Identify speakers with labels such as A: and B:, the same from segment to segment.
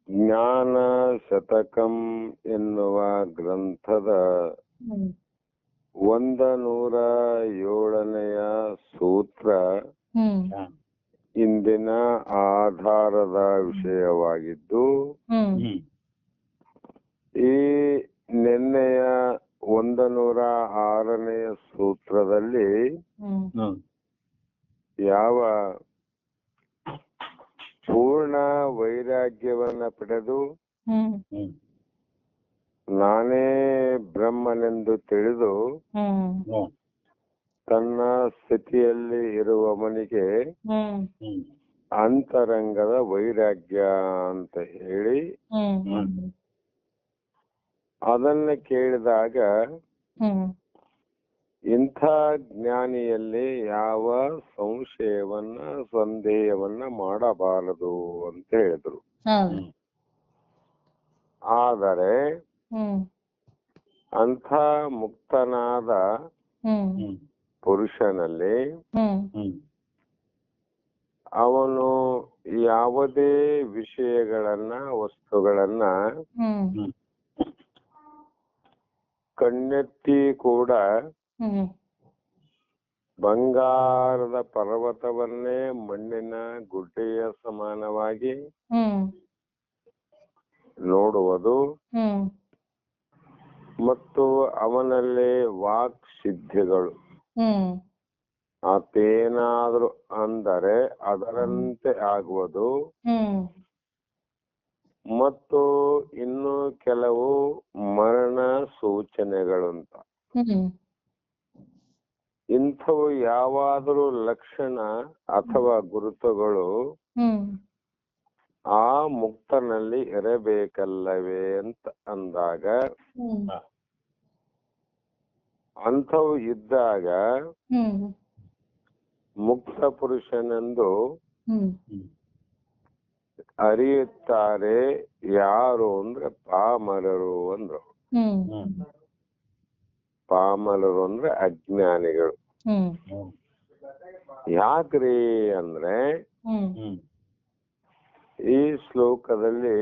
A: ಜ್ಞಾನ ಶತಕಂ ಎನ್ನುವ ಗ್ರಂಥದ 107ನೆಯ ಸೂತ್ರ ಇಂದಿನ ಆಧಾರದ ವಿಷಯವಾಗಿದ್ದು, ಈ ನಿನ್ನೆಯ 106ನೆಯ ಸೂತ್ರದಲ್ಲಿ ಯಾವ ಪೂರ್ಣ ವೈರಾಗ್ಯವನ್ನ ಪಡೆದು ನಾನೇ ಬ್ರಹ್ಮನೆಂದು ತಿಳಿದು ತನ್ನ ಸ್ಥಿತಿಯಲ್ಲಿ ಇರುವವನಿಗೆ ಅಂತರಂಗದ ವೈರಾಗ್ಯ ಅಂತ ಹೇಳಿ ಅದನ್ನ ಕೇಳಿದಾಗ ಇಂಥ ಜ್ಞಾನಿಯಲ್ಲಿ ಯಾವ ಸಂದೇಹವನ್ನ ಮಾಡಬಾರದು ಅಂತ ಹೇಳಿದ್ರು. ಆದರೆ ಅಂಥ ಮುಕ್ತನಾದ ಪುರುಷನಲ್ಲಿ ಅವನು ಯಾವುದೇ ವಿಷಯಗಳನ್ನ ವಸ್ತುಗಳನ್ನ ಕಣ್ಣೆತ್ತಿ ಕೂಡ ಬಂಗಾರದ ಪರ್ವತವನ್ನೇ ಮಣ್ಣಿನ ಗುಡ್ಡೆಯ ಸಮಾನವಾಗಿ ನೋಡುವುದು ಮತ್ತು ಅವನಲ್ಲಿ ವಾಕ್ ಸಿದ್ಧಿಗಳು ಆತೇನಾದ್ರೂ ಅಂದರೆ ಅದರಂತೆ ಆಗುವುದು ಮತ್ತು ಇನ್ನು ಕೆಲವು ಮರಣ ಸೂಚನೆಗಳು ಇಂಥವು ಯಾವಾದರೂ ಲಕ್ಷಣ ಅಥವಾ ಗುರುತುಗಳು ಆ ಮುಕ್ತನಲ್ಲಿ ಇರಬೇಕಲ್ಲವೇ ಅಂತ ಅಂದಾಗ, ಅಂಥವು ಇದ್ದಾಗ ಮುಕ್ತ ಪುರುಷನೆಂದು ಅರಿಯುತ್ತಾರೆ. ಯಾರು ಅಂದ್ರೆ ಪಾಮರರು ಅಂದ್ರು. ಪಾಮರರು ಅಂದ್ರೆ ಅಜ್ಞಾನಿಗಳು. ಯಾಕ್ರಿ ಅಂದ್ರೆ ಈ ಶ್ಲೋಕದಲ್ಲಿ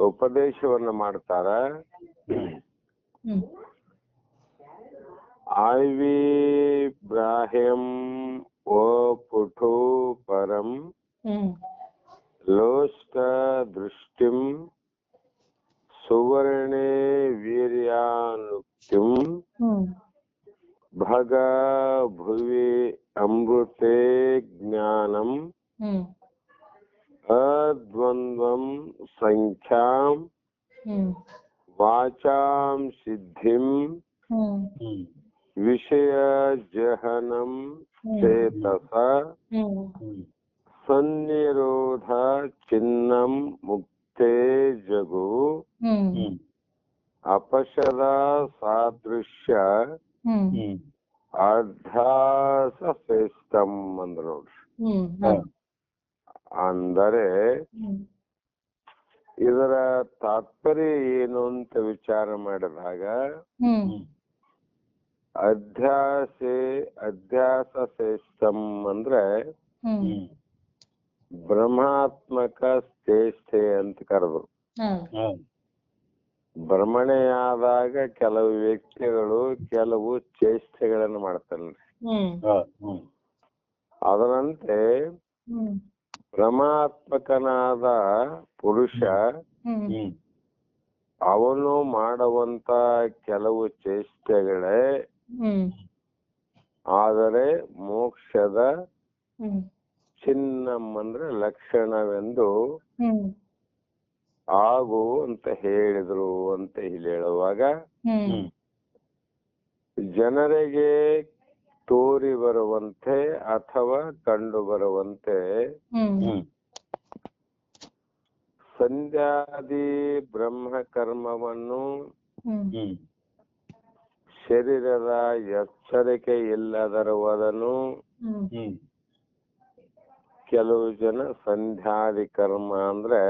A: ಉಪದೇಶವನ್ನ ಮಾಡ್ತಾರ. ಆವಿಬ್ರಾಹ್ಯಂ ಓ ಪುಠು ಪರಂ ಲೋಷ್ಟ ದೃಷ್ಟಿಂ ಸುವರ್ಣೇ ವೀರ್ಯಾನುಕ್ತಿಂ ಭಗ ಭುವಿ ಅಮೃತೆ ಜ್ಞಾನಂ ಅದ್ವಂದ್ವಂ ಸಂಖ್ಯಾಂ ವಾಚಾಂ ಸಿದ್ಧಿಂ ವಿಷಯ ಜಹನಂ ಚೇತಸ ಸನ್ನಿರೋಧ ಚಿನ್ನಂ ಮುಕ್ತೇ ಜಗು ಅಪಶದ ಸಾದೃಶ್ಯ ಅಧ್ಯಾಸ ಶ್ರೇಷ್ಠಂ ಅಂದ್ರು ನೋಡ್ರಿ. ಅಂದರೆ ಇದರ ತಾತ್ಪರ್ಯ ಏನು ಅಂತ ವಿಚಾರ ಮಾಡಿದಾಗ, ಅಧ್ಯಾಸ ಶ್ರೇಷ್ಠಂ ಅಂದ್ರೆ ಬ್ರಹ್ಮಾತ್ಮಕ ಚೇಷ್ಟೆ ಅಂತ ಕರೆದ್ರು. ಭ್ರಮಣೆಯಾದಾಗ ಕೆಲವು ವ್ಯಕ್ತಿಗಳು ಕೆಲವು ಚೇಷ್ಟೆಗಳನ್ನು ಮಾಡ್ತಾನೆ. ಅದರಂತೆ ಭ್ರಮಾತ್ಮಕನಾದ ಪುರುಷ ಅವನು ಮಾಡುವಂತ ಕೆಲವು ಚೇಷ್ಟೆಗಳೇ ಆದರೆ ಮೋಕ್ಷದ ಚಿಹ್ನಂ ಅಂದ್ರೆ ಲಕ್ಷಣವೆಂದು ಆಗು ಅಂತ ಹೇಳಿದ್ರು ಅಂತ ಇಲ್ಲಿ ಹೇಳುವಾಗ, ಜನರಿಗೆ ತೋರಿ ಬರುವಂತೆ ಅಥವಾ ಕಂಡು ಬರುವಂತೆ ಸಂಧ್ಯಾದಿ ಬ್ರಹ್ಮ ಕರ್ಮವನ್ನು ಶರೀರದ ಎಚ್ಚರಿಕೆ ಇಲ್ಲದರುವುದನ್ನು ಕೆಲವು ಜನ ಸಂಧ್ಯಾದಿ ಕರ್ಮ ಅಂದ್ರೆ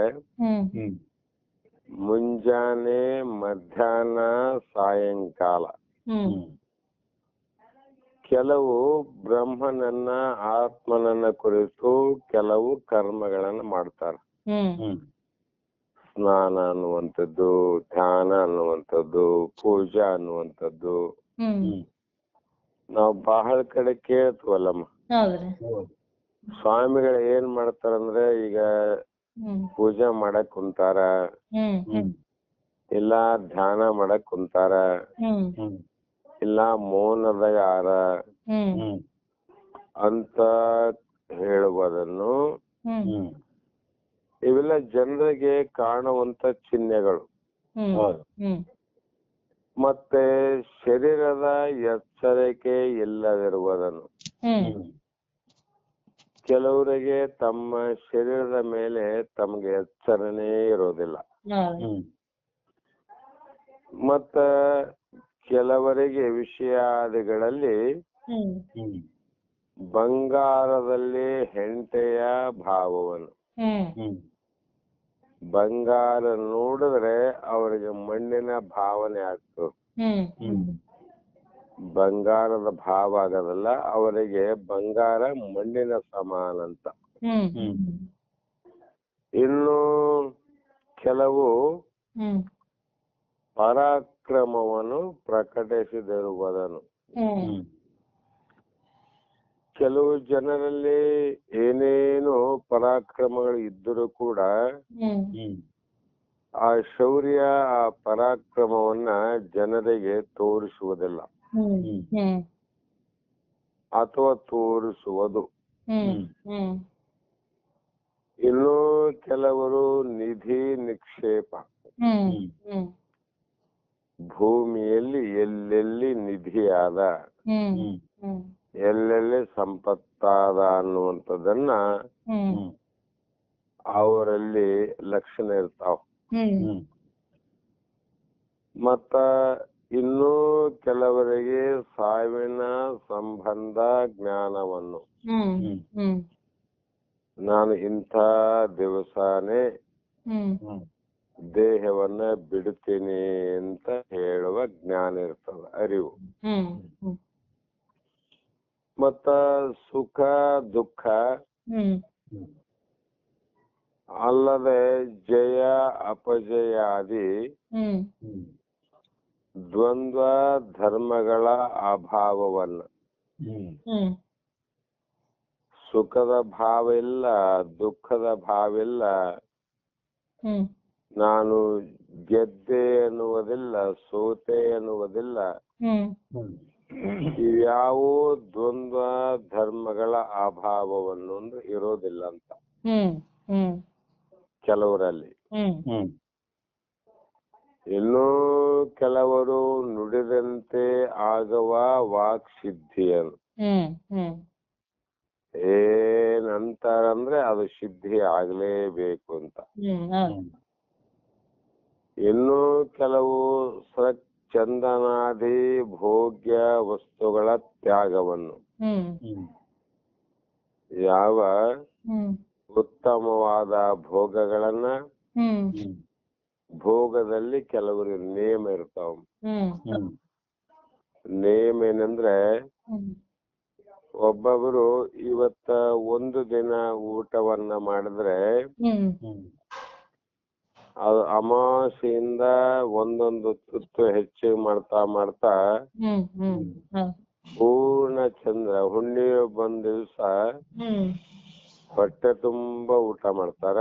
A: ಮುಂಜಾನೆ ಮಧ್ಯಾಹ್ನ ಸಾಯಂಕಾಲ ಕೆಲವು ಬ್ರಹ್ಮನನ್ನ ಆತ್ಮನನ್ನ ಕುರಿತು ಕೆಲವು ಕರ್ಮಗಳನ್ನ ಮಾಡ್ತಾರೆ. ಸ್ನಾನ ಅನ್ನುವಂಥದ್ದು, ಧ್ಯಾನ ಅನ್ನುವಂಥದ್ದು, ಪೂಜಾ ಅನ್ನುವಂಥದ್ದು ನಾವು ಬಹಳ ಕಡೆ ಕೇಳ್ತೀವಲ್ಲಮ್ಮ. ಸ್ವಾಮಿಗಳು ಏನ್ ಮಾಡ್ತಾರಂದ್ರೆ, ಈಗ ಪೂಜೆ ಮಾಡಕ್ ಕುಂತಾರ, ಇಲ್ಲ ಧ್ಯಾನ ಮಾಡಕ್ ಕುಂತಾರ, ಇಲ್ಲ ಮೌನದಾಗ ಆರ ಅಂತ ಹೇಳುವುದನ್ನು ಇವೆಲ್ಲ ಜನರಿಗೆ ಕಾಣುವಂತ ಚಿಹ್ನೆಗಳು. ಮತ್ತೆ ಶರೀರದ ಎಚ್ಚರಿಕೆ ಇಲ್ಲದಿರುವುದನ್ನು, ಕೆಲವರಿಗೆ ತಮ್ಮ ಶರೀರದ ಮೇಲೆ ತಮಗೆ ಎಚ್ಚರನೇ ಇರೋದಿಲ್ಲ. ಮತ್ತ ಕೆಲವರಿಗೆ ವಿಷಯಾದಿಗಳಲ್ಲಿ ಬಂಗಾರದಲ್ಲಿ ಹೆಂಟೆಯ ಭಾವವನ್ನು, ಬಂಗಾರ ನೋಡಿದ್ರೆ ಅವರಿಗೆ ಮಣ್ಣಿನ ಭಾವನೆ ಆಗ್ತದೆ. ಬಂಗಾರದ ಭಾವ ಆಗೋದಲ್ಲ, ಅವರಿಗೆ ಬಂಗಾರ ಮಣ್ಣಿನ ಸಮಾನ ಅಂತ. ಇನ್ನು ಕೆಲವು ಪರಾಕ್ರಮವನ್ನು ಪ್ರಕಟಿಸಿದಿರುವುದನ್ನು, ಕೆಲವು ಜನರಲ್ಲಿ ಏನೇನು ಪರಾಕ್ರಮಗಳು ಇದ್ದರೂ ಕೂಡ ಆ ಶೌರ್ಯ, ಆ ಪರಾಕ್ರಮವನ್ನ ಜನರಿಗೆ ತೋರಿಸುವುದಿಲ್ಲ ಅಥವಾ ತೋರಿಸುವುದು. ಇನ್ನು ಕೆಲವರು ನಿಧಿ ನಿಕ್ಷೇಪ, ಭೂಮಿಯಲ್ಲಿ ಎಲ್ಲೆಲ್ಲಿ ನಿಧಿಯಾದ, ಎಲ್ಲೆಲ್ಲಿ ಸಂಪತ್ತಾದ ಅನ್ನುವಂಥದ್ದನ್ನ ಅವರಲ್ಲಿ ಲಕ್ಷಣ ಇರ್ತಾವ. ಮತ್ತ ಇನ್ನೂ ಕೆಲವರಿಗೆ ಸಾವಿನ ಸಂಬಂಧ ಜ್ಞಾನವನ್ನು, ನಾನು ಇಂಥ ದಿವಸನೇ ದೇಹವನ್ನ ಬಿಡುತ್ತೀನಿ ಅಂತ ಹೇಳುವ ಜ್ಞಾನ ಇರ್ತದ, ಅರಿವು. ಮತ್ತ ಸುಖ ದುಃಖ ಅಲ್ಲದೆ ಜಯ ಅಪಜಯಾದಿ ದ್ವಂದ್ವ ಧರ್ಮಗಳ ಅಭಾವವನ್ನ, ಸುಖದ ಭಾವ ಇಲ್ಲ, ದುಃಖದ ಭಾವ ಇಲ್ಲ, ನಾನು ಗೆದ್ದೆ ಎನ್ನುವುದಿಲ್ಲ, ಸೋತೆ ಎನ್ನುವುದಿಲ್ಲ, ಇವ್ಯಾವ ದ್ವಂದ್ವ ಧರ್ಮಗಳ ಅಭಾವವನ್ನು ಇರೋದಿಲ್ಲ ಅಂತ ಕೆಲವರಲ್ಲಿ. ಇನ್ನೂ ಕೆಲವರು ನುಡಿದಂತೆ ಆಗುವ ವಾಕ್ ಸಿದ್ಧಿಯನ್ನು ಏನಂತಾರಂದ್ರೆ ಅದು ಸಿದ್ಧಿ ಆಗ್ಲೇಬೇಕು ಅಂತ. ಇನ್ನು ಕೆಲವು ಚಂದನಾದಿ ಭೋಗ್ಯ ವಸ್ತುಗಳ ತ್ಯಾಗವನ್ನು, ಯಾವ ಉತ್ತಮವಾದ ಭೋಗಗಳನ್ನ, ಭೋಗದಲ್ಲಿ ಕೆಲವರಿಗೆ ನೇಮ ಇರ್ತಾವ. ನೇಮ ಏನಂದ್ರೆ, ಒಬ್ಬೊಬ್ರು ಇವತ್ತ ಒಂದು ದಿನ ಊಟವನ್ನ ಮಾಡಿದ್ರೆ ಅದು ಅಮಾವಾಸ್ಯೆಯಿಂದ ಒಂದೊಂದು ತುತ್ತು ಹೆಚ್ಚಿಗೆ ಮಾಡ್ತಾ ಮಾಡ್ತಾ ಪೂರ್ಣ ಚಂದ್ರ ಹುಣ್ಣಿಮೆ ಬಂದ ದಿವ್ಸ ಹೊಟ್ಟೆ ತುಂಬಾ ಊಟ ಮಾಡ್ತಾರ.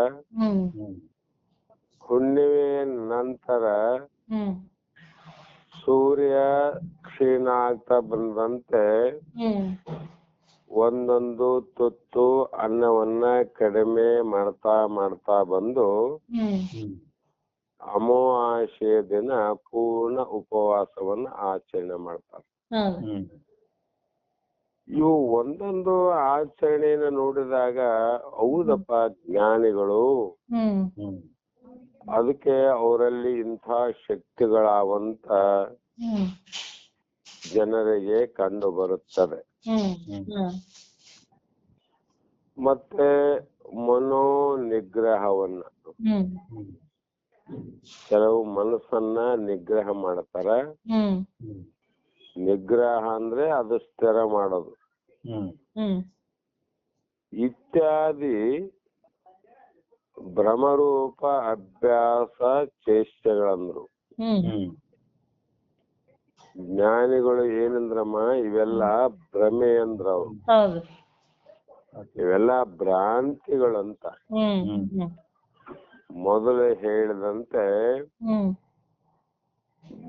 A: ಹುಣ್ಣಿಮೆ ನಂತರ ಸೂರ್ಯ ಕ್ಷೀಣ ಆಗ್ತಾ ಬಂದಂತೆ ಒಂದೊಂದು ತುತ್ತು ಅನ್ನವನ್ನ ಕಡಿಮೆ ಮಾಡ್ತಾ ಮಾಡ್ತಾ ಬಂದು ಅಮಾವಾಸ್ಯೆಯ ದಿನ ಪೂರ್ಣ ಉಪವಾಸವನ್ನ ಆಚರಣೆ ಮಾಡ್ತಾರೆ. ಇವು ಒಂದೊಂದು ಆಚರಣೆಯನ್ನು ನೋಡಿದಾಗ ಹೌದಪ್ಪ ಜ್ಞಾನಿಗಳು, ಅದಕ್ಕೆ ಅವರಲ್ಲಿ ಇಂಥ ಶಕ್ತಿಗಳಾವಂತ ಜನರಿಗೆ ಕಂಡು ಬರುತ್ತದೆ. ಮತ್ತೆ ಮನೋ ನಿಗ್ರಹವನ್ನ, ಕೆಲವು ಮನಸ್ಸನ್ನ ನಿಗ್ರಹ ಮಾಡ್ತಾರ. ನಿಗ್ರಹ ಅಂದ್ರೆ ಅದು ಸ್ಥಿರ ಮಾಡೋದು. ಇತ್ಯಾದಿ ಭ್ರಮರೂಪ ಅಭ್ಯಾಸ ಚೇಷ್ಟೆಗಳಂದ್ರು. ಜ್ಞಾನಿಗಳು ಏನಂದ್ರಮ್ಮ, ಇವೆಲ್ಲ ಭ್ರಮೆ ಅಂದ್ರ ಅವ್ರು, ಇವೆಲ್ಲ ಭ್ರಾಂತಿಗಳಂತ. ಮೊದಲು ಹೇಳಿದಂತೆ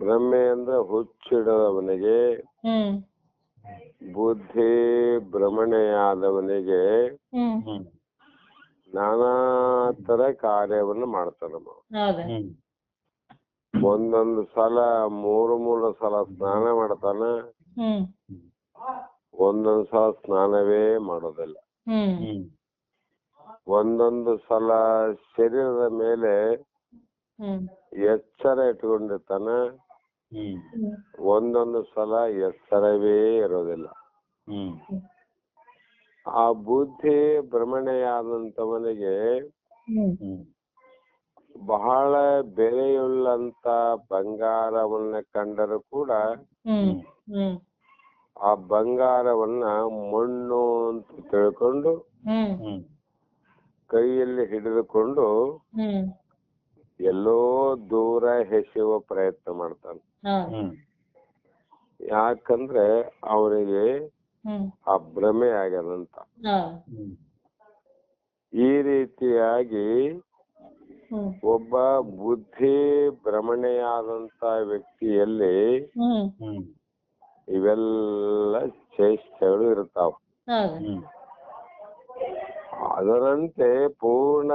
A: ಭ್ರಮೆ ಅಂದ್ರೆ ಹುಚ್ಚಿಡದವನಿಗೆ, ಬುದ್ಧಿ ಭ್ರಮಣೆಯಾದವನಿಗೆ ನಾನಾ ತರ ಕಾರ್ಯವನ್ನು ಮಾಡ್ತಾನಮ್ಮ. ಒಂದೊಂದು ಸಲ ಮೂರು ಸಲ ಸ್ನಾನ ಮಾಡ್ತಾನ, ಒಂದೊಂದು ಸಲ ಸ್ನಾನವೇ ಮಾಡೋದಿಲ್ಲ. ಒಂದೊಂದು ಸಲ ಶರೀರದ ಮೇಲೆ ಎಚ್ಚರ ಇಟ್ಕೊಂಡಿರ್ತಾನ, ಒಂದೊಂದು ಸಲ ಎಚ್ಚರವೇ ಇರೋದಿಲ್ಲ. ಆ ಬುದ್ಧಿ ಭ್ರಮಣೆಯಾದಂತವನಿಗೆ ಬಹಳ ಬೆಲೆಯುಳ್ಳಂತ ಬಂಗಾರವನ್ನ ಕಂಡರೂ ಕೂಡ ಆ ಬಂಗಾರವನ್ನ ಮಣ್ಣು ಅಂತ ತಿಳ್ಕೊಂಡು ಕೈಯಲ್ಲಿ ಹಿಡಿದುಕೊಂಡು ಎಲ್ಲೋ ದೂರ ಎಸೆಯುವ ಪ್ರಯತ್ನ ಮಾಡ್ತಾನೆ. ಯಾಕಂದ್ರೆ ಅವನಿಗೆ ಆ ಭ್ರಮೆ ಆಗ್ಯದಂತ. ಈ ರೀತಿಯಾಗಿ ಒಬ್ಬ ಬುದ್ಧಿ ಭ್ರಮಣೆಯಾದಂತ ವ್ಯಕ್ತಿಯಲ್ಲಿ ಇವೆಲ್ಲ ಚೇಷ್ಟೆಗಳು ಇರ್ತಾವ. ಅದರಂತೆ ಪೂರ್ಣ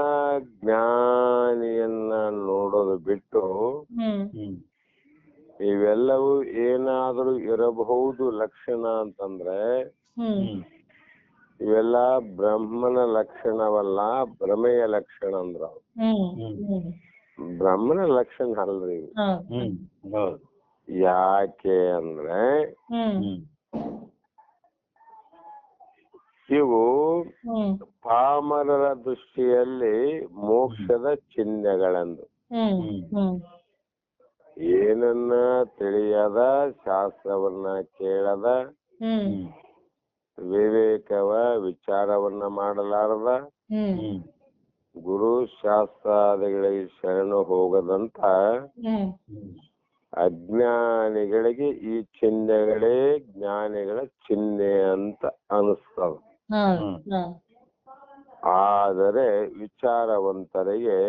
A: ಜ್ಞಾನಿಯನ್ನ ನೋಡೋದು ಬಿಟ್ಟು ಇವೆಲ್ಲವೂ ಏನಾದ್ರೂ ಇರಬಹುದು ಲಕ್ಷಣ ಅಂತಂದ್ರೆ ಇವೆಲ್ಲ ಬ್ರಹ್ಮನ ಲಕ್ಷಣವಲ್ಲ, ಭ್ರಮೆಯ ಲಕ್ಷಣ ಅಂದ್ರ. ಬ್ರಹ್ಮನ ಲಕ್ಷಣ ಅಲ್ರಿ. ಯಾಕೆ ಅಂದ್ರೆ ಇವು ಪಾಮರರ ದೃಷ್ಟಿಯಲ್ಲಿ ಮೋಕ್ಷದ ಚಿಹ್ನೆಗಳೆಂದು. ಏನನ್ನ ತಿಳಿಯದ, ಶಾಸ್ತ್ರವನ್ನ ಕೇಳದ, ವಿವೇಕವ ವಿಚಾರವನ್ನ ಮಾಡಲಾರದ, ಗುರು ಶಾಸ್ತ್ರಾದಿಗಳಿಗೆ ಶರಣು ಹೋಗದಂತ ಅಜ್ಞಾನಿಗಳಿಗೆ ಈ ಚಿಹ್ನೆಗಳೇ ಜ್ಞಾನಿಗಳ ಚಿಹ್ನೆ ಅಂತ ಅನಿಸ್ತದ. ಆದರೆ ವಿಚಾರವಂತರಿಗೆ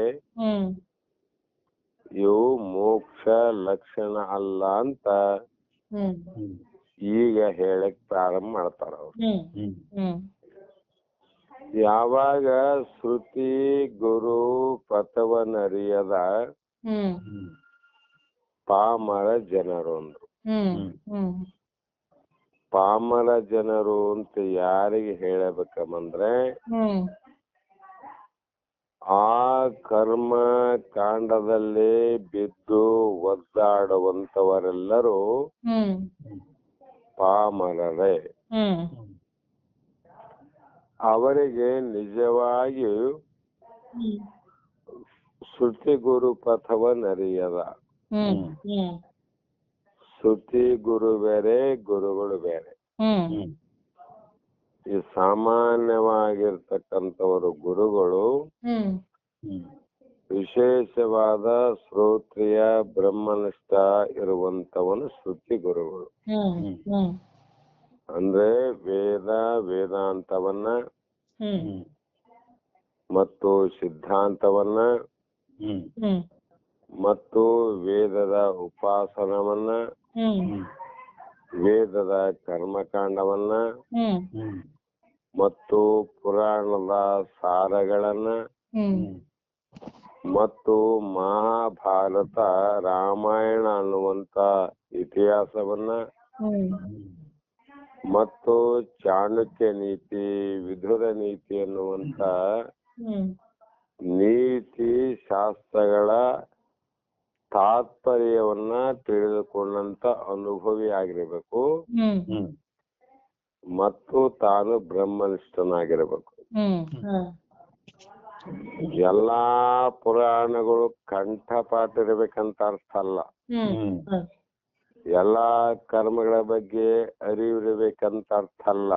A: ಇವು ಮೋಕ್ಷ ಲಕ್ಷಣ ಅಲ್ಲ ಅಂತ ಈಗ ಹೇಳಕ್ ಪ್ರಾರಂಭ ಮಾಡ್ತಾರ ಅವ್ರು. ಯಾವಾಗ ಶ್ರುತಿ ಗುರು ಪಥವನ್ನರಿಯದ ಪಾಮರ ಜನರು ಅಂದ್ರು. ಪಾಮರ ಜನರು ಅಂತ ಯಾರಿಗೆ ಹೇಳಬೇಕಂದ್ರೆ ಆ ಕರ್ಮ ಕಾಂಡದಲ್ಲಿ ಬಿದ್ದು ಒದ್ದಾಡುವಂತವರೆಲ್ಲರೂ ಪಾಮರರೇ. ಅವರಿಗೆ ನಿಜವಾಗಿ ಶ್ರುತಿ ಗುರು ಪಥವನ್ನರಿಯದ. ಶ್ರುತಿ ಗುರು ಬೇರೆ, ಗುರುಗಳು ಬೇರೆ. ಈ ಸಾಮಾನ್ಯವಾಗಿರ್ತಕ್ಕಂಥವರು ಗುರುಗಳು ವಿಶೇಷವಾದ ಶ್ರೋತ್ರಿಯ ಬ್ರಹ್ಮನಿಷ್ಠ ಇರುವಂತವನು ಶ್ರುತಿ ಗುರುಗಳು. ಅಂದ್ರೆ ವೇದಾಂತವನ್ನ ಮತ್ತು ಸಿದ್ಧಾಂತವನ್ನ ಮತ್ತು ವೇದದ ಉಪಾಸನವನ್ನ, ವೇದದ ಕರ್ಮಕಾಂಡವನ್ನ ಮತ್ತು ಪುರಾಣದ ಸಾರಗಳನ್ನ ಮತ್ತು ಮಹಾಭಾರತ ರಾಮಾಯಣ ಅನ್ನುವಂತ ಇತಿಹಾಸವನ್ನ ಮತ್ತು ಚಾಣಕ್ಯ ನೀತಿ, ವಿದುರ ನೀತಿ ಅನ್ನುವಂತ ನೀತಿ ಶಾಸ್ತ್ರಗಳ ತಾತ್ಪರ್ಯವನ್ನ ತಿಳಿದುಕೊಂಡಂತ ಅನುಭವಿ ಆಗಿರ್ಬೇಕು ಮತ್ತು ತಾನು ಬ್ರಹ್ಮನಿಷ್ಠನಾಗಿರ್ಬೇಕು. ಎಲ್ಲಾ ಪುರಾಣಗಳು ಕಂಠಪಾಠ ಇರ್ಬೇಕಂತ ಅರ್ಥ ಅಲ್ಲ. ಎಲ್ಲಾ ಕರ್ಮಗಳ ಬಗ್ಗೆ ಅರಿವಿರ್ಬೇಕಂತ ಅರ್ಥ ಅಲ್ಲ.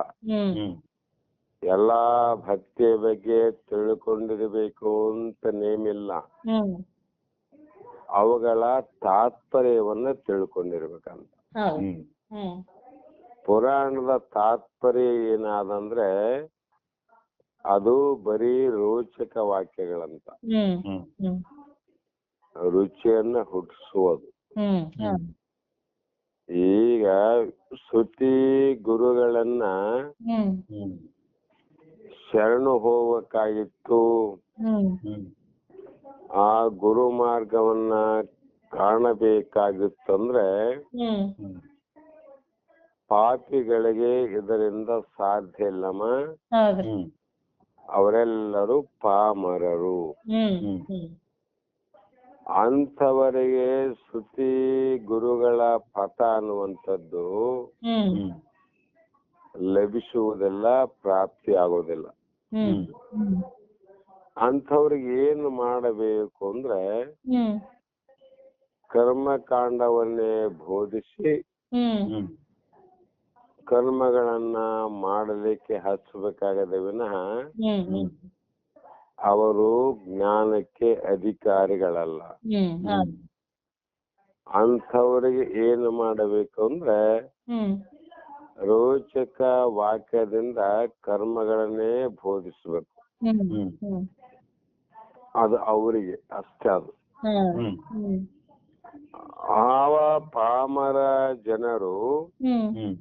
A: ಎಲ್ಲಾ ಭಕ್ತಿಯ ಬಗ್ಗೆ ತಿಳ್ಕೊಂಡಿರ್ಬೇಕು ಅಂತ ನೇಮಿಲ್ಲ.
B: ಹ್ಮ್
A: ಅವುಗಳ ತಾತ್ಪರ್ಯವನ್ನ ತಿಳ್ಕೊಂಡಿರ್ಬೇಕಂತ.
B: ಹೌದು.
C: ಹ್ಮ್
B: ಹ್ಮ್
A: ಪುರಾಣದ ತಾತ್ಪರ್ಯ ಏನಾದಂದ್ರೆ ಅದು ಬರೀ ರೋಚಕ ವಾಕ್ಯಗಳಂತ,
B: ಹ್ಮ್
C: ಹ್ಮ್
B: ಹ್ಮ್
A: ರುಚಿಯನ್ನ ಹುಟ್ಟಿಸುವುದು.
B: ಹ್ಮ್
C: ಹ್ಮ್
A: ಈಗ ಶ್ರುತಿ ಗುರುಗಳನ್ನ
B: ಹ್ಮ್
C: ಹ್ಮ್
A: ಶರಣು ಹೋಗಬೇಕಾಗಿತ್ತು,
B: ಹ್ಮ್
C: ಹ್ಮ್
A: ಆ ಗುರು ಮಾರ್ಗವನ್ನ ಕಾಣಬೇಕಾಗಿತ್ತಂದ್ರೆ
B: ಹ್ಮ್
C: ಹ್ಮ್
A: ಪಾಪಿಗಳಿಗೆ ಇದರಿಂದ ಸಾಧ್ಯ ಇಲ್ಲಮ್ಮ.
B: ಹೌದು.
C: ಹ್ಮ್
A: ಅವರೆಲ್ಲರೂ ಪಾಮರರು.
B: ಹ್ಮ್
C: ಹ್ಮ್
B: ಹ್ಮ್
A: ಅಂಥವರಿಗೆ ಶ್ರುತಿ ಗುರುಗಳ ಪಥ ಅನ್ನುವಂಥದ್ದು
B: ಹ್ಮ್
C: ಹ್ಮ್
A: ಲಭಿಸುವುದಿಲ್ಲ, ಪ್ರಾಪ್ತಿ ಆಗೋದಿಲ್ಲ.
B: ಹ್ಮ್ ಹ್ಮ್
A: ಅಂಥವ್ರಿಗೆ ಏನು ಮಾಡಬೇಕು ಅಂದ್ರೆ
B: ಹ್ಮ್
A: ಕರ್ಮಕಾಂಡವನ್ನೇ ಬೋಧಿಸಿ
B: ಹ್ಮ್
C: ಹ್ಮ್
A: ಕರ್ಮಗಳನ್ನ ಮಾಡಲಿಕ್ಕೆ ಹಚ್ಚಬೇಕಾಗದೆ ವಿನಃ
B: ಹ್ಮ್ ಹ್ಮ್
A: ಅವರು ಜ್ಞಾನಕ್ಕೆ ಅಧಿಕಾರಿಗಳಲ್ಲ.
B: ಹ್ಮ್ ಹೌದು.
A: ಅಂಥವರಿಗೆ ಏನು ಮಾಡಬೇಕು ಅಂದ್ರೆ
B: ಹ್ಮ್
A: ರೋಚಕ ವಾಕ್ಯದಿಂದ ಕರ್ಮಗಳನ್ನೇ ಬೋಧಿಸಬೇಕು.
B: ಹ್ಮ್
C: ಹ್ಮ್
B: ಹ್ಮ್
A: ಅದು ಅವರಿಗೆ ಅಷ್ಟೇ. ಅದು
B: ಹ್ಮ್ ಹ್ಮ್
A: ಆವ ಪಾಮರ ಜನರು
B: ಹ್ಮ್
C: ಹ್ಮ್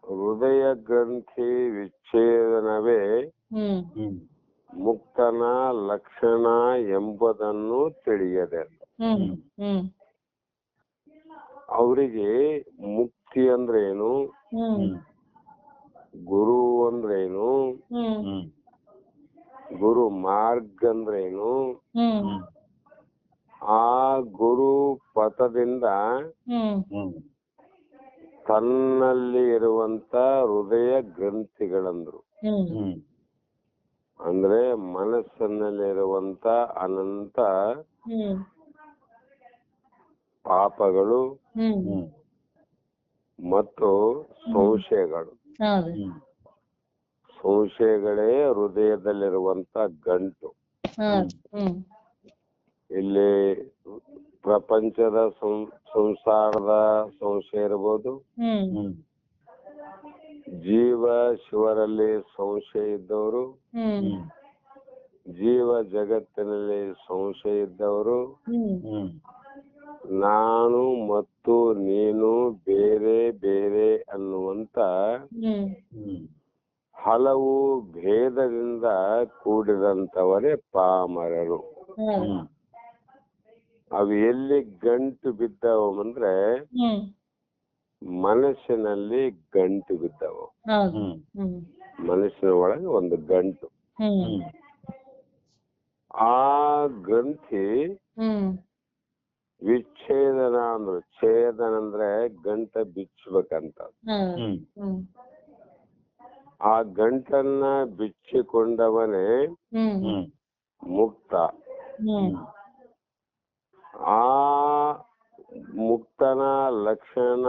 A: ಹೃದಯ ಗ್ರಂಥಿ ವಿಚ್ಛೇದನವೇ
B: ಹ್ಮ್
C: ಹ್ಮ್
A: ಮುಕ್ತನ ಲಕ್ಷಣ ಎಂಬುದನ್ನು ತಿಳಿಯದೆ
B: ಹ್ಮ್ ಹ್ಮ್
A: ಅವರಿಗೆ ಮುಕ್ತಿ ಅಂದ್ರೇನು,
B: ಹ್ಮ್
C: ಹ್ಮ್
A: ಗುರು ಅಂದ್ರೇನು,
B: ಹ್ಮ್
C: ಹ್ಮ್
A: ಗುರು ಮಾರ್ಗ ಅಂದ್ರೇನು,
B: ಹ್ಮ್
C: ಹ್ಮ್
A: ಆ ಗುರು ಪಥದಿಂದ
B: ಹ್ಮ್
C: ಹ್ಮ್
A: ತನ್ನಲ್ಲಿ ಇರುವಂತ ಹೃದಯ ಗ್ರಂಥಿಗಳಂದ್ರು.
B: ಹ್ಮ್
C: ಹ್ಮ್
A: ಅಂದ್ರೆ ಮನಸ್ಸಿನಲ್ಲಿರುವಂತ ಅನಂತ
B: ಹ್ಮ್
A: ಪಾಪಗಳು
B: ಹ್ಮ್
C: ಹ್ಮ್
A: ಮತ್ತು ಸಂಶಯಗಳು.
B: ಹೌದು.
C: ಹ್ಮ್
A: ಸಂಶಯಗಳೇ ಹೃದಯದಲ್ಲಿರುವಂತ ಗಂಟು.
B: ಹೌದು. ಹ್ಮ್
A: ಇಲ್ಲಿ ಪ್ರಪಂಚದ ಸಂಸಾರದ ಸಂಶಯ ಇರ್ಬೋದು,
B: ಹ್ಮ್
C: ಹ್ಮ್
A: ಜೀವ ಶಿವರಲ್ಲಿ ಸಂಶಯ ಇದ್ದವರು,
B: ಹ್ಮ್
C: ಹ್ಮ್
A: ಜೀವ ಜಗತ್ತಿನಲ್ಲಿ ಸಂಶಯ ಇದ್ದವರು,
B: ಹ್ಮ್
C: ಹ್ಮ್
A: ನಾನು ಮತ್ತು ನೀನು ಬೇರೆ ಬೇರೆ ಅನ್ನುವಂತ
B: ಹ್ಮ್
C: ಹ್ಮ್
A: ಹಲವು ಭೇದದಿಂದ ಕೂಡಿದಂತವರೇ ಪಾಮರರು.
B: ಹೌದು.
C: ಹ್ಮ್
A: ಅವು ಎಲ್ಲಿ ಗಂಟು ಬಿದ್ದವಂದ್ರೆ
B: ಹ್ಮ್
A: ಮನಸ್ಸಿನಲ್ಲಿ ಗಂಟು ಬಿದ್ದವು.
B: ಹೌದು.
C: ಹ್ಮ್
B: ಹ್ಮ್
A: ಮನಸ್ಸಿನ ಒಳಗೆ ಒಂದು ಗಂಟು.
B: ಹ್ಮ್
C: ಹ್ಮ್
A: ಆ ಗ್ರಂಥಿ
B: ಹ್ಮ್
A: ವಿಚ್ಛೇದನ ಅಂದ್ರು. ಛೇದನ ಅಂದ್ರೆ ಗಂಟ ಬಿಚ್ಚಬೇಕಂತ.
B: ಹೌದು.
C: ಹ್ಮ್
B: ಹ್ಮ್
A: ಆ ಗಂಟನ್ನ ಬಿಚ್ಚಿಕೊಂಡವನೇ
B: ಹ್ಮ್
C: ಹ್ಮ್
A: ಮುಕ್ತ.
B: ಹ್ಮ್
A: ಆ ಮುಕ್ತನ ಲಕ್ಷಣ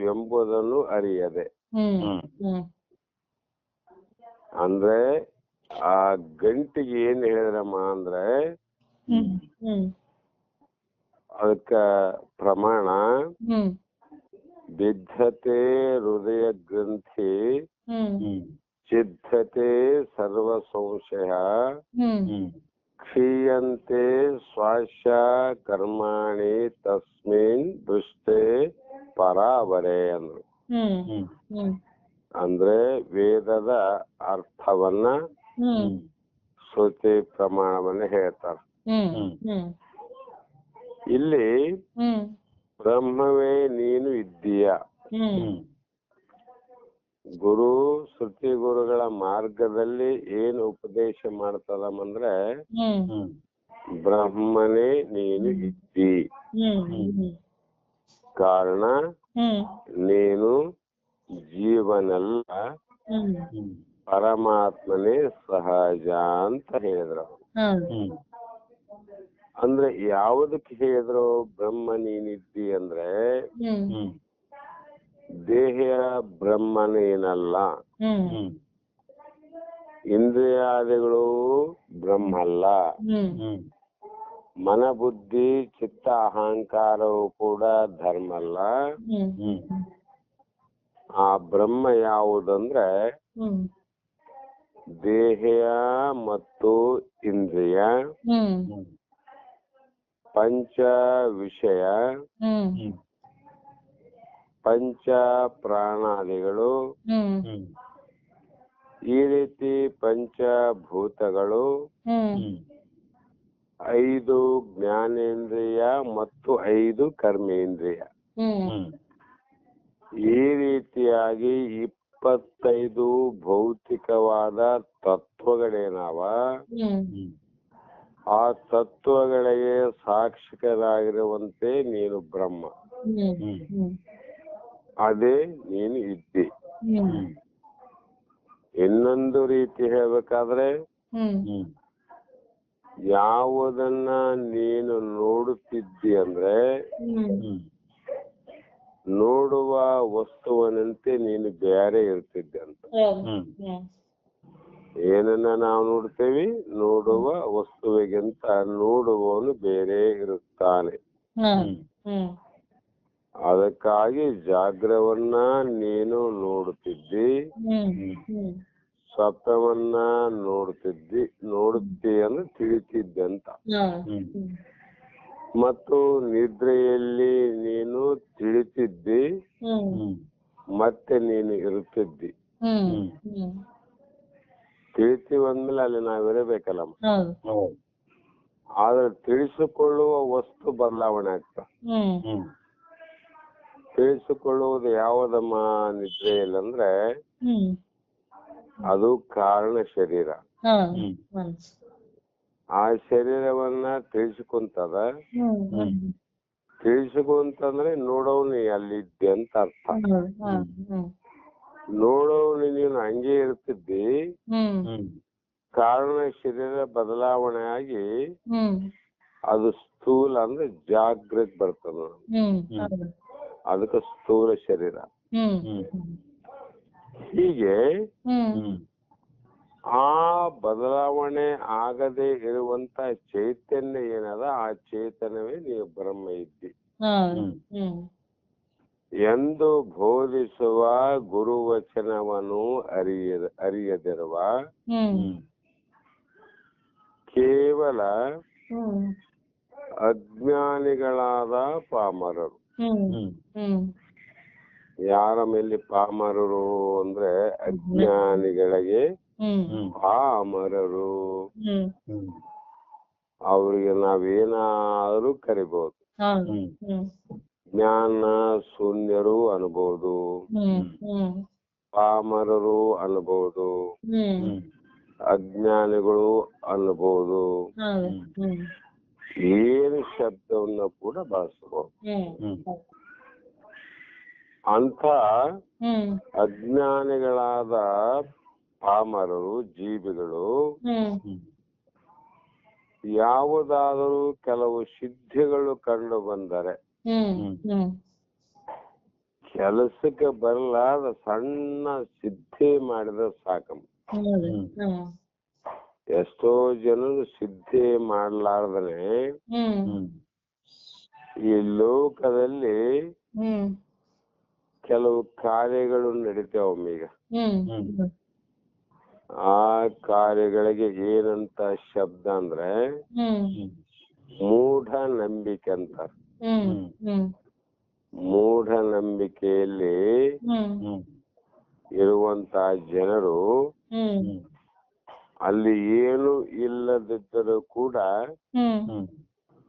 A: ಎಂಬುದನ್ನು ಅರಿಯದೆ
B: ಹ್ಮ್
C: ಹ್ಮ್
B: ಹ್ಮ್
A: ಅಂದ್ರೆ ಆ ಗಂಟಿಗೆ ಏನ್ ಹೇಳಿದ್ರಮ್ಮ ಅಂದ್ರೆ
B: ಹ್ಮ್ ಹ್ಮ್
A: ಅದಕ್ಕ ಪ್ರಮಾಣ
B: ಹ್ಮ್
A: ಬಿದ್ಧತೆ ಹೃದಯ ಗ್ರಂಥಿ
B: ಹ್ಮ್
C: ಹ್ಮ್
A: ಸಿದ್ಧತೆ ಸರ್ವ ಸಂಶಯ
B: ಹ್ಮ್
C: ಹ್ಮ್
A: ಕ್ಷೀಯಂತೆ ಸ್ವಾಶ್ಯ ಕರ್ಮಾಣಿ ತಸ್ಮಿನ್ ದೃಷ್ಟೇ ಪರಾವರೆ ಅಂದ್ರು.
B: ಹ್ಮ್
C: ಹ್ಮ್
B: ಹ್ಮ್
A: ಅಂದ್ರೆ ವೇದದ ಅರ್ಥವನ್ನ
B: ಹ್ಮ್
A: ಶ್ರುತಿ ಪ್ರಮಾಣವನ್ನ ಹೇಳ್ತಾರೆ.
B: ಹ್ಮ್
C: ಹ್ಮ್
B: ಹ್ಮ್
A: ಇಲ್ಲಿ
B: ಹ್ಮ್
A: ಬ್ರಹ್ಮವೇ ನೀನು ಇದ್ದೀಯ.
B: ಹ್ಮ್
C: ಹ್ಮ್
A: ಗುರು ಶ್ರುತಿ ಗುರುಗಳ ಮಾರ್ಗದಲ್ಲಿ ಏನು ಉಪದೇಶ ಮಾಡ್ತದಮ್ಮಂದ್ರೆ
B: ಹ್ಮ್
C: ಹ್ಮ್
A: ಬ್ರಹ್ಮನೇ ನೀನು ಇದ್ದಿ.
B: ಹ್ಮ್ ಹ್ಮ್
A: ಕಾರಣ
B: ಹ್ಮ್
A: ನೀನು ಜೀವನಲ್ಲ,
B: ಹ್ಮ್
C: ಹ್ಮ್
A: ಪರಮಾತ್ಮನೇ ಸಹಜ ಅಂತ ಹೇಳಿದ್ರು.
B: ಹೌದು.
C: ಹ್ಮ್
A: ಅಂದ್ರೆ ಯಾವುದಕ್ಕೆ ಹೇಳಿದ್ರು ಬ್ರಹ್ಮ ನೀನಿದ್ದಿ ಅಂದ್ರೆ
B: ಹ್ಮ್
C: ಹ್ಮ್
A: ದೇಹ ಬ್ರಹ್ಮನೇನಲ್ಲ,
B: ಹ್ಮ್
C: ಹ್ಮ್
A: ಇಂದ್ರಿಯಾದಿಗಳು ಬ್ರಹ್ಮ ಅಲ್ಲ. ಮನ ಬುದ್ಧಿ ಚಿತ್ತ ಅಹಂಕಾರವು ಕೂಡ ಧರ್ಮ ಅಲ್ಲ. ಆ ಬ್ರಹ್ಮ ಯಾವುದಂದ್ರೆ ದೇಹ ಮತ್ತು ಇಂದ್ರಿಯ, ಪಂಚ ವಿಷಯ, ಪಂಚ ಪ್ರಾಣಾದಿಗಳು, ಈ ರೀತಿ ಪಂಚಭೂತಗಳು, 5 ಜ್ಞಾನೇಂದ್ರಿಯ ಮತ್ತು 5 ಕರ್ಮೇಂದ್ರಿಯ, ಈ ರೀತಿಯಾಗಿ 25 ಭೌತಿಕವಾದ ತತ್ವಗಳೇನವ, ಆ ತತ್ವಗಳಿಗೆ ಸಾಕ್ಷಿಕರಾಗಿರುವಂತೆ ನೀನು ಬ್ರಹ್ಮ, ಅದೇ ನೀನು ಇದ್ದಿ. ಇನ್ನೊಂದು ರೀತಿ ಹೇಳ್ಬೇಕಾದ್ರೆ, ಯಾವುದನ್ನ ನೀನು ನೋಡುತ್ತಿದ್ದಿ ಅಂದ್ರೆ ನೋಡುವ ವಸ್ತುವಿನಂತೆ ನೀನು ಬೇರೆ ಇರ್ತಿದ್ದೆ ಅಂತ. ಏನನ್ನ ನಾವು ನೋಡ್ತೇವಿ, ನೋಡುವ ವಸ್ತುವಿಗಿಂತ ನೋಡುವವನು ಬೇರೆ ಇರುತ್ತಾನೆ. ಅದಕ್ಕಾಗಿ ಜಾಗ್ರವನ್ನ ನೀನು ನೋಡುತ್ತಿದ್ದಿ, ಸ್ವಪ್ನವನ್ನ ನೋಡುತ್ತಿ ಅಂದ್ರೆ ತಿಳಿತಿದ್ದಂತ. ಮತ್ತು ನಿದ್ರೆಯಲ್ಲಿ ನೀನು ತಿಳಿತಿದ್ದಿ, ಮತ್ತೆ ನೀನು ಇರುತ್ತಿದ್ದಿ. ತಿಳಿತೀವಂದ್ಮೇಲೆ ಅಲ್ಲಿ ನಾವಿರಬೇಕಲ್ಲ. ಆದ್ರೆ ತಿಳಿಸಿಕೊಳ್ಳುವ ವಸ್ತು ಬದಲಾವಣೆ ಆಗ್ತ. ತಿಳಿಸಿಕೊಳ್ಳುವುದು ಯಾವುದಮ್ಮ ನಿದ್ರೆಯಲ್ಲಿ ಅಂದ್ರೆ ಅದು ಕಾರಣ ಶರೀರ. ಆ ಶರೀರವನ್ನ ತಿಳಿಸಿಕೊಂತದ. ತಿಳಿಸಿಕೊಂತಂದ್ರೆ ನೋಡೋನು ಅಲ್ಲಿದ್ದೆ ಅಂತ ಅರ್ಥ. ನೋಡೋನು ನೀನು ಹಂಗೆ ಇರ್ತಿದ್ದಿ, ಕಾರಣ ಶರೀರ ಬದಲಾವಣೆ ಆಗಿ ಅದು ಸ್ಥೂಲ ಅಂದ್ರೆ ಜಾಗೃತಿ ಬರ್ತದ. ಅದಕ್ಕೆ ಸ್ಥೂಲ ಶರೀರ. ಹೀಗೆ ಆ ಬದಲಾವಣೆ ಆಗದೆ ಇರುವಂತ ಚೈತನ್ಯ ಏನದ, ಆ ಚೈತನ್ಯವೇ ನೀವು ಬ್ರಹ್ಮ ಇದ್ದಿ ಎಂದು ಬೋಧಿಸುವ ಗುರುವಚನವನ್ನು ಅರಿಯದಿರುವ ಕೇವಲ ಅಜ್ಞಾನಿಗಳಾದ ಪಾಮರರು. ಯಾರ ಮೇಲೆ ಪಾಮರರು ಅಂದ್ರೆ ಅಜ್ಞಾನಿಗಳಿಗೆ ಪಾಮರರು. ಅವ್ರಿಗೆ ನಾವೇನಾದ್ರೂ ಕರಿಬಹುದು. ಜ್ಞಾನ ಶೂನ್ಯರು ಅನ್ಬಹುದು, ಪಾಮರರು ಅನ್ಬಹುದು, ಅಜ್ಞಾನಿಗಳು ಅನ್ಬಹುದು, ಏನು ಶಬ್ದವನ್ನ ಕೂಡ ಬಳಸಬಹುದು. ಅಂತ ಅಜ್ಞಾನಿಗಳಾದ ಪಾಮರರು ಜೀವಿಗಳು ಯಾವುದಾದರೂ ಕೆಲವು ಸಿದ್ಧಿಗಳು ಕಂಡು ಬಂದರೆ ಕೆಲಸಕ್ಕೆ ಬರಲಾದ ಸಣ್ಣ ಸಿದ್ಧಿ ಮಾಡಿದ್ರೆ ಸಾಕಮ್ಮ. ಎಷ್ಟೋ ಜನರು ಸಿದ್ಧಿ ಮಾಡಲಾರ್ದನೆ ಈ ಲೋಕದಲ್ಲಿ ಕೆಲವು ಕಾರ್ಯಗಳು ನಡೀತಾವಮ್ಮ. ಈಗ ಆ ಕಾರ್ಯಗಳಿಗೆ ಏನಂತ ಶಬ್ದ ಅಂದ್ರೆ ಮೂಢ ನಂಬಿಕೆ ಅಂತಾರ. ಮೂಢ ನಂಬಿಕೆಯಲ್ಲಿ ಇರುವಂತ ಜನರು ಅಲ್ಲಿ ಏನು ಇಲ್ಲದಿದ್ದರೂ ಕೂಡ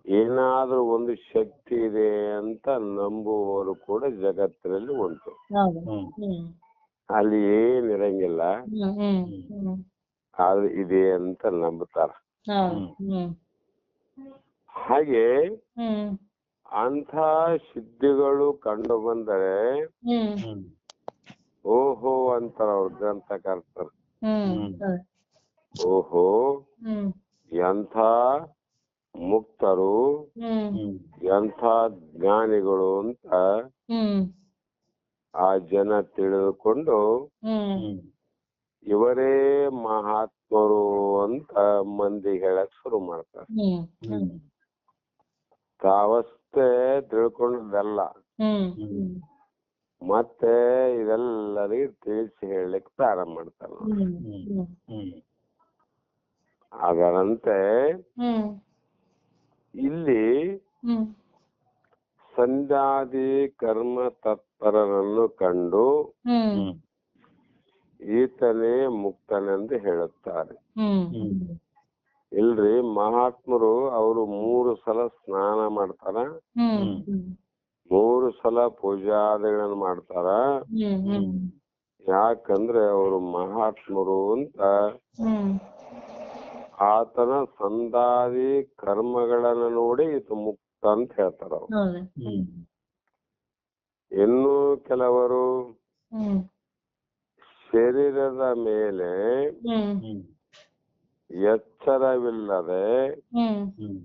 A: ಏನಾದ್ರೂ ಒಂದು ಶಕ್ತಿ ಇದೆ ಅಂತ ನಂಬುವವರು ಕೂಡ ಜಗತ್ತಿನಲ್ಲಿ ಉಂಟು. ಅಲ್ಲಿ ಏನಿರಂಗಿಲ್ಲ, ಆದ್ರೆ ಇದೆ ಅಂತ ನಂಬುತ್ತಾರ. ಹಾಗೆ ಅಂಥ ಸಿದ್ಧಿಗಳು ಕಂಡು ಬಂದರೆ ಓಹೋ ಅಂತಾರ ಅವ್ರ ಗ್ರಂಥಕರ್ತರು. ಓಹೋ ಎಂಥ ಮುಕ್ತರು, ಎಂಥ ಜ್ಞಾನಿಗಳು ಅಂತ ಆ ಜನ ತಿಳಿದುಕೊಂಡು ಇವರೇ ಮಹಾತ್ಮರು ಅಂತ ಮಂದಿ ಹೇಳಕ್ ಶುರು ಮಾಡ್ತಾರೆ.
B: ಹ್ಮ್ ಹ್ಮ್
A: ತಾವಷ್ಟೇ ತಿಳ್ಕೊಂಡದಲ್ಲ,
B: ಹ್ಮ್ ಹ್ಮ್
A: ಮತ್ತೆ ಇದೆಲ್ಲರಿಗೂ ತಿಳಿಸಿ ಹೇಳಲಿಕ್ಕೆ ಪ್ರಾರಂಭ ಮಾಡ್ತಾರೆ. ಅದರಂತೆ
B: ಹ್ಮ್
A: ಇಲ್ಲಿ
B: ಹ್ಮ್
A: ಸಂಧ್ಯಾದಿ ಕರ್ಮ ತತ್ಪರರನ್ನು ಕಂಡು
B: ಹ್ಮ್
A: ಈತನೇ ಮುಕ್ತನೆಂದು ಹೇಳುತ್ತಾರೆ.
B: ಹ್ಮ್
A: ಇಲ್ರಿ, ಮಹಾತ್ಮರು ಅವರು 3 ಸಲ ಸ್ನಾನ ಮಾಡ್ತಾರ,
B: ಹ್ಮ್
A: 3 ಸಲ ಪೂಜಾದಿಗಳನ್ನು ಮಾಡ್ತಾರ.
B: ಹ್ಮ್
A: ಯಾಕಂದ್ರೆ ಅವರು ಮಹಾತ್ಮರು ಅಂತ ಆತನ ಸಂದಾದಿ ಕರ್ಮಗಳನ್ನ ನೋಡಿ ಈತ ಮುಕ್ತ ಅಂತ ಹೇಳ್ತಾರ ಅವ್ರು.
B: ಹೌದು.
A: ಇನ್ನು ಕೆಲವರು
B: ಹ್ಮ್
A: ಶರೀರದ ಮೇಲೆ ಎಚ್ಚರವಿಲ್ಲದೆ
B: ಹ್ಮ್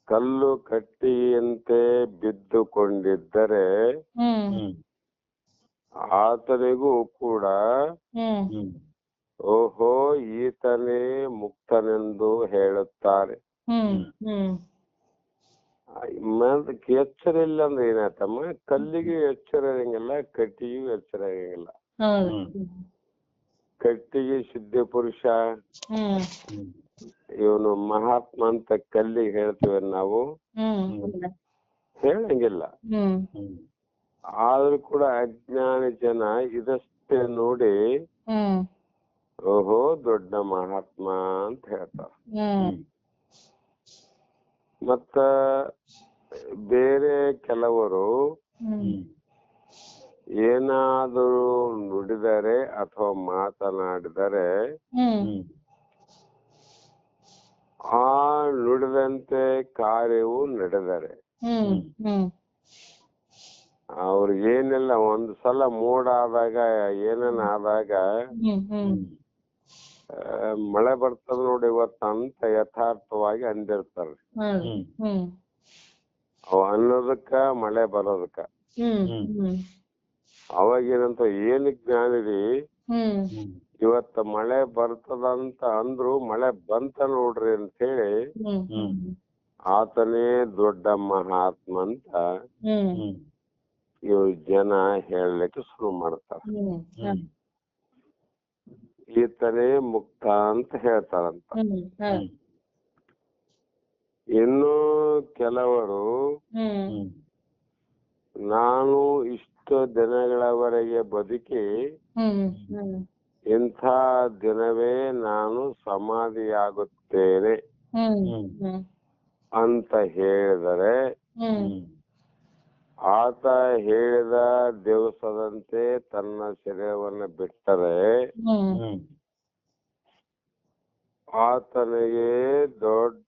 A: ಕಲ್ಲು ಕಟ್ಟಿಯಂತೆ ಬಿದ್ದುಕೊಂಡಿದ್ದರೆ
B: ಹ್ಮ್
A: ಆತನಿಗೂ ಕೂಡ
B: ಹ್ಮ್
A: ಓಹೋ ಈತನೇ ಮುಕ್ತನೆಂದು ಹೇಳುತ್ತಾರೆ.
B: ಹ್ಮ್ ಹ್ಮ್
A: ಎಚ್ಚರ ಇಲ್ಲ ಅಂದ್ರೆ ಏನಾಯ್ತಮ್ಮ, ಕಲ್ಲಿಗೆ ಎಚ್ಚರ ಇರಂಗಿಲ್ಲ, ಕಟ್ಟಿಗೂ ಎಚ್ಚರ ಇರಂಗಿಲ್ಲ.
B: ಹೌದು.
A: ಕಟ್ಟಿಗೆ ಸಿದ್ಧ ಪುರುಷ,
B: ಹ್ಮ್
A: ಇವನು ಮಹಾತ್ಮ ಅಂತ ಕಲ್ಲಿಗೆ ಹೇಳ್ತೀವಿ ನಾವು, ಹೇಳಂಗಿಲ್ಲ. ಆದ್ರೂ ಕೂಡ ಅಜ್ಞಾನಿ ಜನ ಇದಷ್ಟೇ ನೋಡಿ ಓಹೋ ದೊಡ್ಡ ಮಹಾತ್ಮ ಅಂತ ಹೇಳ್ತಾರ. ಮತ್ತ ಬೇರೆ ಕೆಲವರು ಏನಾದರೂ ನುಡಿದರೆ ಅಥವಾ ಮಾತನಾಡಿದರೆ ಆ ನುಡಿದಂತೆ ಕಾರ್ಯವು ನಡೆದರೆ ಅವ್ರು ಏನೆಲ್ಲ ಒಂದು ಸಲ ಮೂಡ್ ಆದಾಗ ಏನೇನಾದಾಗ ಮಳೆ ಬರ್ತದ ನೋಡಿ ಇವತ್ತು ಅಂತ ಯಥಾರ್ಥವಾಗಿ ಅಂದಿರ್ತಾರೆ. ಅವ್ ಅನ್ನೋದಕ್ಕ ಮಳೆ ಬರೋದಕ್ಕ ಅವಾಗೇನಂತ ಏನು ಜ್ಞಾನಿರಿ, ಇವತ್ತ ಮಳೆ ಬರ್ತದಂತ ಅಂದ್ರು ಮಳೆ ಬಂತ ನೋಡ್ರಿ ಅಂತ ಹೇಳಿ ಆತನೇ ದೊಡ್ಡ ಮಹಾತ್ಮ ಅಂತ ಇವ್ ಜನ ಹೇಳಲಿಕ್ಕೆ ಶುರು ಮಾಡ್ತಾರ. ಈತನೇ ಮುಕ್ತ ಅಂತ ಹೇಳ್ತಾರಂತ. ಇನ್ನು ಕೆಲವರು ನಾನು ಇಷ್ಟು ದಿನಗಳವರೆಗೆ ಬದುಕಿ ಇಂಥ ದಿನವೇ ನಾನು ಸಮಾಧಿಯಾಗುತ್ತೇನೆ ಅಂತ ಹೇಳಿದರೆ ಆತ ಹೇಳಿದ ದಿವಸದಂತೆ ತನ್ನ ಶರೀರವನ್ನು ಬಿಟ್ಟರೆ ಆತನಿಗೆ ದೊಡ್ಡ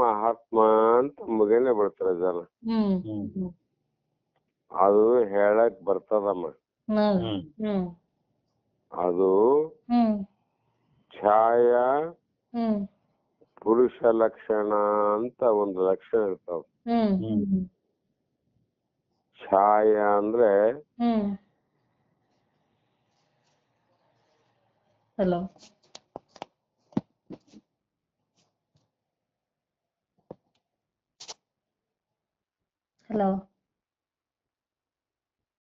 A: ಮಹಾತ್ಮ ಅಂತ ಮುಗಿನೇ ಬಿಡ್ತಾರೆ ಜನ. ಅದು ಹೇಳಕ್ ಬರ್ತದಮ್ಮ. ಅದು ಛಾಯಾ ಪುರುಷ ಲಕ್ಷಣ ಅಂತ ಒಂದು ಲಕ್ಷಣ ಇರ್ತಾವ. ಛಾಯಾ ಅಂದ್ರೆ
B: ಹಲೋ ಹಲೋ